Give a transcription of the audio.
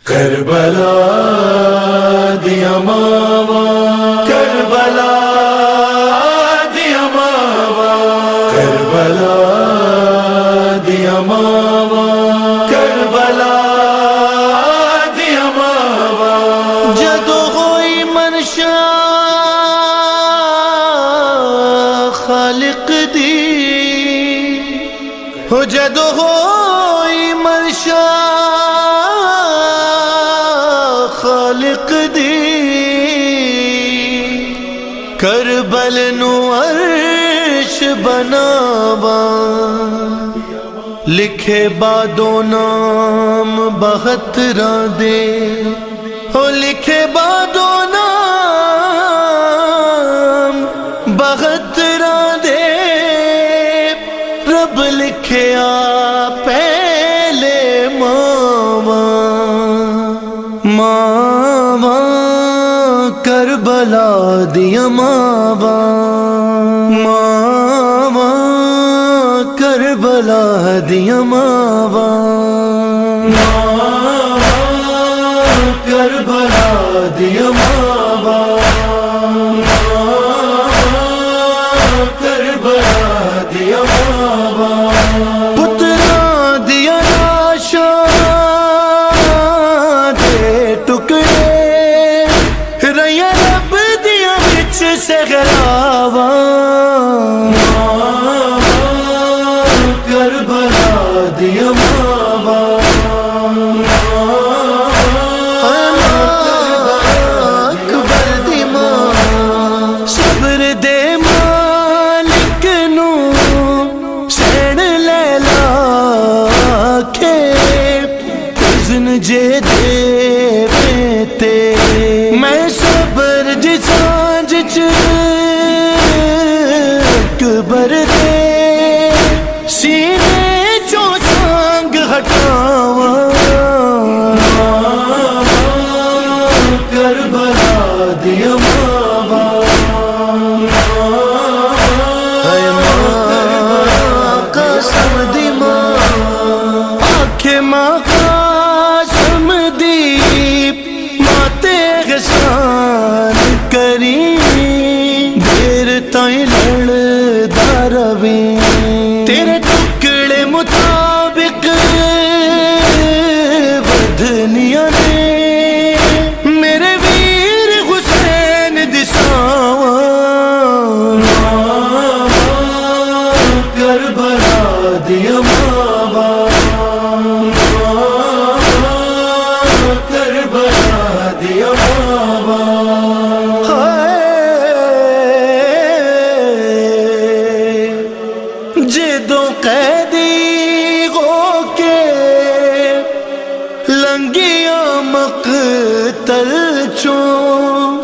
کربلا دیا ماوا، کربلا دیا ماوا، کربلا دیا ماوا، کربلا دیا ماوا، جدو ہوئی منشا خالق دی، ہو جدو ہوئی منشا خالق دی، کربل نو عرش بناوا، لکھے بادو نام 72 دے، ہو لکھے بادو نام 72 دے، رب لکھیا پہلے ماوا، ماوا کربلا دیا ماوا، ماوا کربلا دیا ماوا، ماوا کربلا دیا ماوا، ماوا کربلا دیا ماوا، پترا دیا لاشا دے ٹکڑے، ریا رب دیا بچ سے غلاوا، کربلا دیا ماوا، اکبر دی ماں، صبر دے مالک نو سین لیلا کے، اذن جے دے تے میں صبر دی سانج چ اکبر دے سینے چو سانگ ہٹاوا، کربلا دیا ماوا، اے ماں قسم دی ماں، آنکھیں ماں قسم دی، ماں تے احسان کری، دیر تائیں لڑدا رویں، تیرے ٹکڑے مطابق ودھنیاں نے میرے ویر حسین دساواں، کربلا دیا ماوا، کربلا دیا ماوا، جدوں قیدی ہو کے لنگیا مقتل چوں